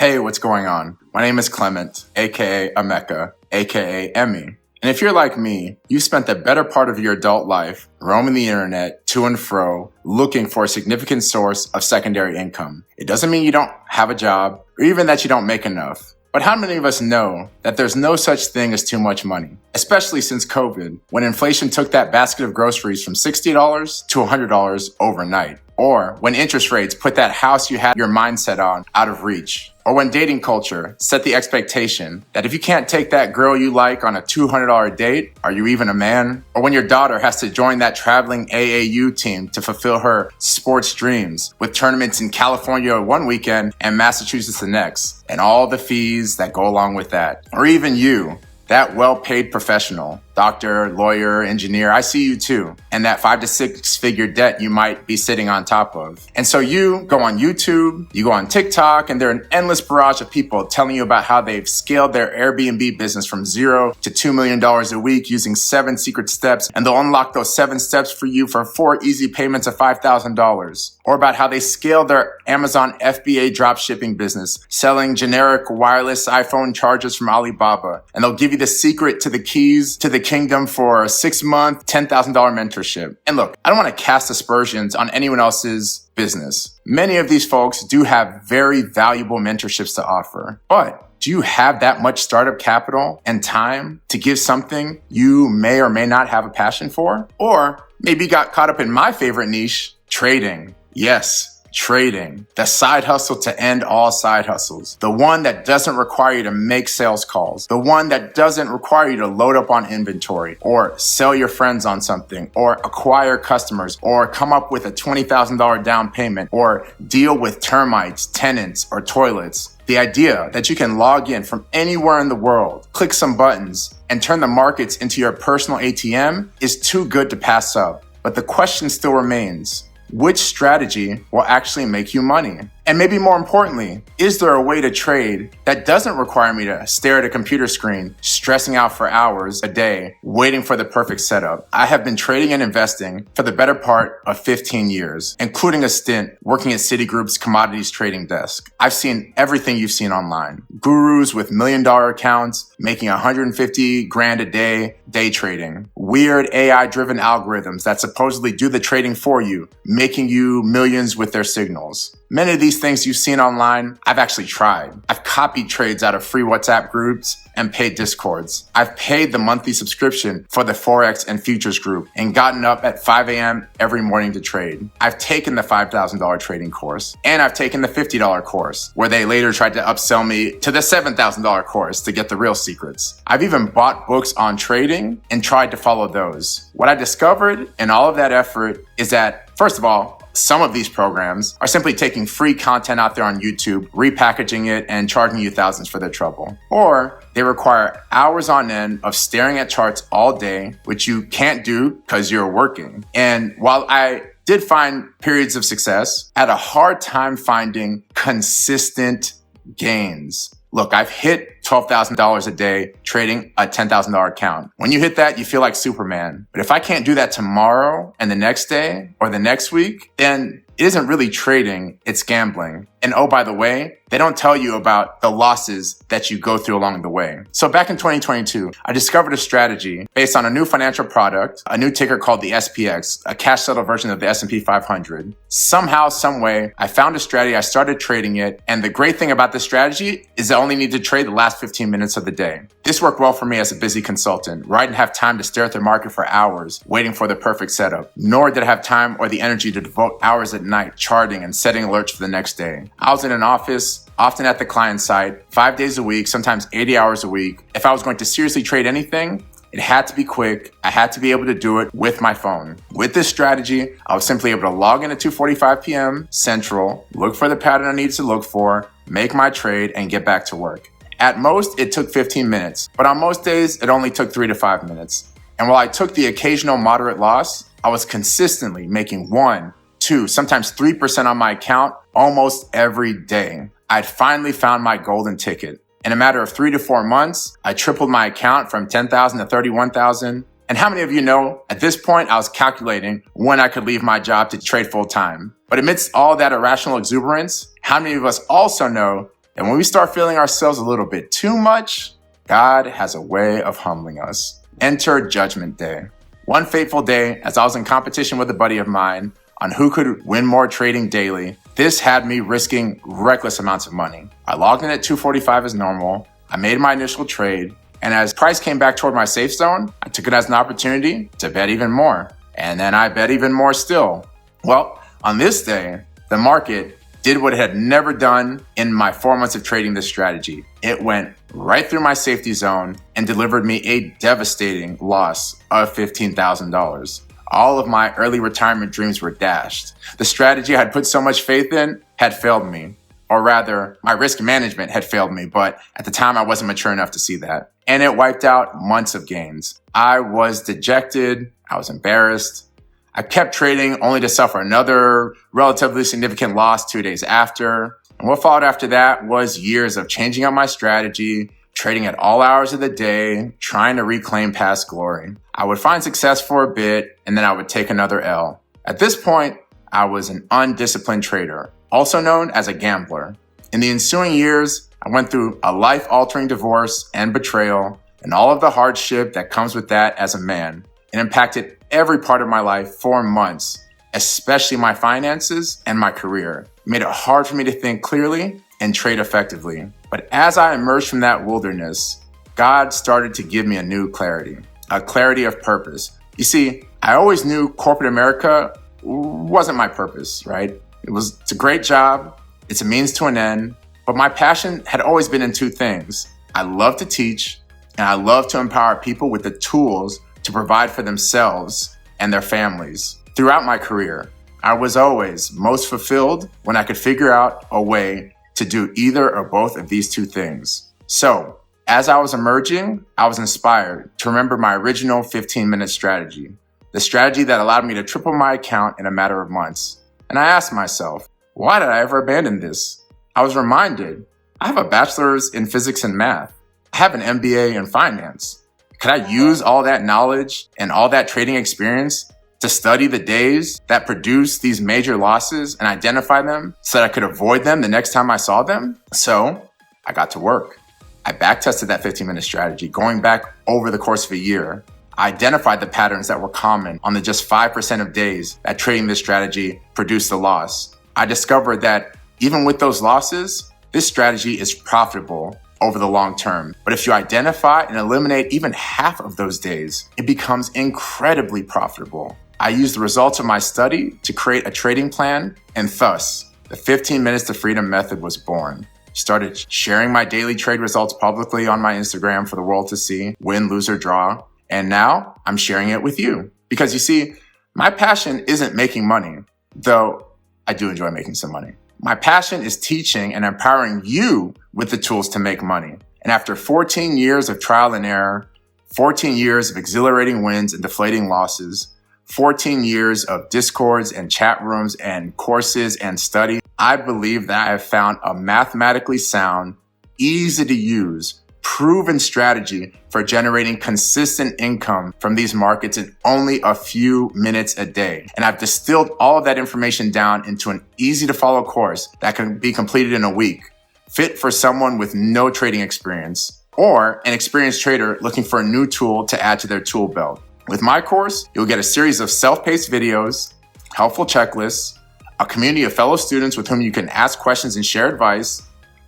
Hey, what's going on? My name is Clement, aka Emeka, aka Emmy. And if you're like me, you spent the better part of your adult life roaming the internet to and fro, looking for a significant source of secondary income. It doesn't mean you don't have a job or even that you don't make enough. But how many of us know that there's no such thing as too much money? Especially since COVID, when inflation took that basket of groceries from $60 to $100 overnight. Or when interest rates put that house you had your mindset on out of reach. Or when dating culture set the expectation that if you can't take that girl you like on a $200 date, are you even a man? Or when your daughter has to join that traveling AAU team to fulfill her sports dreams with tournaments in California one weekend and Massachusetts the next, and all the fees that go along with that. Or even you, that well-paid professional, doctor, lawyer, engineer, I see you too. And that 5 to 6 figure debt you might be sitting on top of. And so you go on YouTube, you go on TikTok, and there are an endless barrage of people telling you about how they've scaled their Airbnb business from $0 to $2 million a week using 7 secret steps. And they'll unlock those 7 steps for you for 4 easy payments of $5,000. Or about how they scaled their Amazon FBA dropshipping business, selling generic wireless iPhone chargers from Alibaba. And they'll give you the secret to the keys to the kingdom for a 6-month, $10,000 mentorship. And look, I don't want to cast aspersions on anyone else's business. Many of these folks do have very valuable mentorships to offer, but do you have that much startup capital and time to give something you may or may not have a passion for? Or maybe you got caught up in my favorite niche, trading. Yes. Trading, the side hustle to end all side hustles, the one that doesn't require you to make sales calls, the one that doesn't require you to load up on inventory or sell your friends on something or acquire customers or come up with a $20,000 down payment or deal with termites, tenants, or toilets. The idea that you can log in from anywhere in the world, click some buttons, and turn the markets into your personal ATM is too good to pass up. But the question still remains. Which strategy will actually make you money? And maybe more importantly, is there a way to trade that doesn't require me to stare at a computer screen, stressing out for hours a day, waiting for the perfect setup? I have been trading and investing for the better part of 15 years, including a stint working at Citigroup's commodities trading desk. I've seen everything you've seen online. Gurus with $1 million accounts making 150 grand a day trading. Weird AI-driven algorithms that supposedly do the trading for you, making you millions with their signals. Many of these things you've seen online, I've actually tried. I've copied trades out of free WhatsApp groups and paid discords. I've paid the monthly subscription for the Forex and futures group and gotten up at 5 a.m. every morning to trade. I've taken the $5,000 trading course and I've taken the $50 course where they later tried to upsell me to the $7,000 course to get the real secrets. I've even bought books on trading and tried to follow those. What I discovered in all of that effort is that, first of all, some of these programs are simply taking free content out there on YouTube, repackaging it, and charging you thousands for their trouble. Or they require hours on end of staring at charts all day, which you can't do because you're working. And while I did find periods of success, I had a hard time finding consistent gains. Look, I've hit $12,000 a day trading a $10,000 account. When you hit that, you feel like Superman. But if I can't do that tomorrow and the next day or the next week, then it isn't really trading, it's gambling. And oh, by the way, they don't tell you about the losses that you go through along the way. So back in 2022, I discovered a strategy based on a new financial product, a new ticker called the SPX, a cash settled version of the S&P 500. Somehow, some way, I found a strategy, I started trading it. And the great thing about this strategy is I only need to trade the last 15 minutes of the day. This worked well for me as a busy consultant, where I didn't have time to stare at the market for hours, waiting for the perfect setup, nor did I have time or the energy to devote hours at night charting and setting alerts for the next day. I was in an office, often at the client site, 5 days a week, sometimes 80 hours a week. If I was going to seriously trade anything, it had to be quick. I had to be able to do it with my phone. With this strategy, I was simply able to log in at 2:45 p.m. Central, look for the pattern I needed to look for, make my trade, and get back to work. At most, it took 15 minutes, but on most days, it only took 3 to 5 minutes. And while I took the occasional moderate loss, I was consistently making 1, 2, sometimes 3% on my account almost every day. I'd finally found my golden ticket. In a matter of 3 to 4 months, I tripled my account from 10,000 to 31,000. And how many of you know, at this point, I was calculating when I could leave my job to trade full time. But amidst all that irrational exuberance, how many of us also know And when we start feeling ourselves a little bit too much, God has a way of humbling us. Enter Judgment Day. One fateful day, as I was in competition with a buddy of mine on who could win more trading daily, this had me risking reckless amounts of money. I logged in at 245 as normal. I made my initial trade. And as price came back toward my safe zone, I took it as an opportunity to bet even more. And then I bet even more still. Well, on this day, the market did what it had never done in my 4 months of trading this strategy. It went right through my safety zone and delivered me a devastating loss of $15,000. All of my early retirement dreams were dashed. The strategy I had put so much faith in had failed me. Or rather, my risk management had failed me, but at the time I wasn't mature enough to see that. And it wiped out months of gains. I was dejected. I was embarrassed. I kept trading only to suffer another relatively significant loss 2 days after. And what followed after that was years of changing up my strategy, trading at all hours of the day, trying to reclaim past glory. I would find success for a bit, and then I would take another L. At this point, I was an undisciplined trader, also known as a gambler. In the ensuing years, I went through a life-altering divorce and betrayal, and all of the hardship that comes with that as a man. It impacted every part of my life for months, especially my finances and my career. It made it hard for me to think clearly and trade effectively. But as I emerged from that wilderness, God started to give me a new clarity, a clarity of purpose. You see, I always knew corporate America wasn't my purpose, right? It's a great job. It's a means to an end. But my passion had always been in two things. I love to teach, and I love to empower people with the tools to provide for themselves and their families. Throughout my career, I was always most fulfilled when I could figure out a way to do either or both of these two things. So, as I was emerging, I was inspired to remember my original 15-minute strategy, the strategy that allowed me to triple my account in a matter of months. And I asked myself, why did I ever abandon this? I was reminded, I have a bachelor's in physics and math. I have an MBA in finance. Could I use all that knowledge and all that trading experience to study the days that produce these major losses and identify them so that I could avoid them the next time I saw them? So I got to work. I backtested that 15-minute strategy, going back over the course of a year. I identified the patterns that were common on the just 5% of days that trading this strategy produced a loss. I discovered that even with those losses, this strategy is profitable over the long term. But if you identify and eliminate even half of those days, it becomes incredibly profitable. I used the results of my study to create a trading plan, and thus, the 15 Minutes to Freedom method was born. Started sharing my daily trade results publicly on my Instagram for the world to see, win, lose, or draw. And now I'm sharing it with you. Because you see, my passion isn't making money, though I do enjoy making some money. My passion is teaching and empowering you with the tools to make money. And after 14 years of trial and error, 14 years of exhilarating wins and deflating losses, 14 years of discords and chat rooms and courses and study, I believe that I have found a mathematically sound, easy to use, proven strategy for generating consistent income from these markets in only a few minutes a day. And I've distilled all of that information down into an easy to follow course that can be completed in a week, fit for someone with no trading experience or an experienced trader looking for a new tool to add to their tool belt. With my course, you'll get a series of self-paced videos, helpful checklists, a community of fellow students with whom you can ask questions and share advice,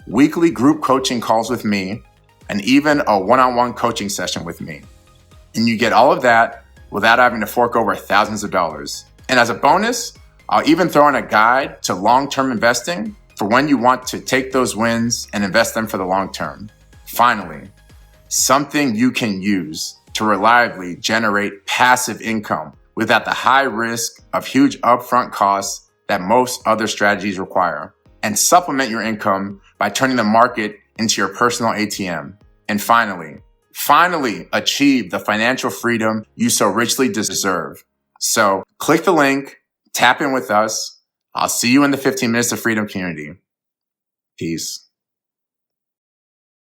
weekly group coaching calls with me, and even a one-on-one coaching session with me. And you get all of that without having to fork over thousands of dollars. And as a bonus, I'll even throw in a guide to long-term investing for when you want to take those wins and invest them for the long term. Finally, something you can use to reliably generate passive income without the high risk of huge upfront costs that most other strategies require, and supplement your income by turning the market into your personal ATM. And finally achieve the financial freedom you so richly deserve. So click the link, tap in with us. I'll see you in the 15 Minutes to Freedom community. Peace.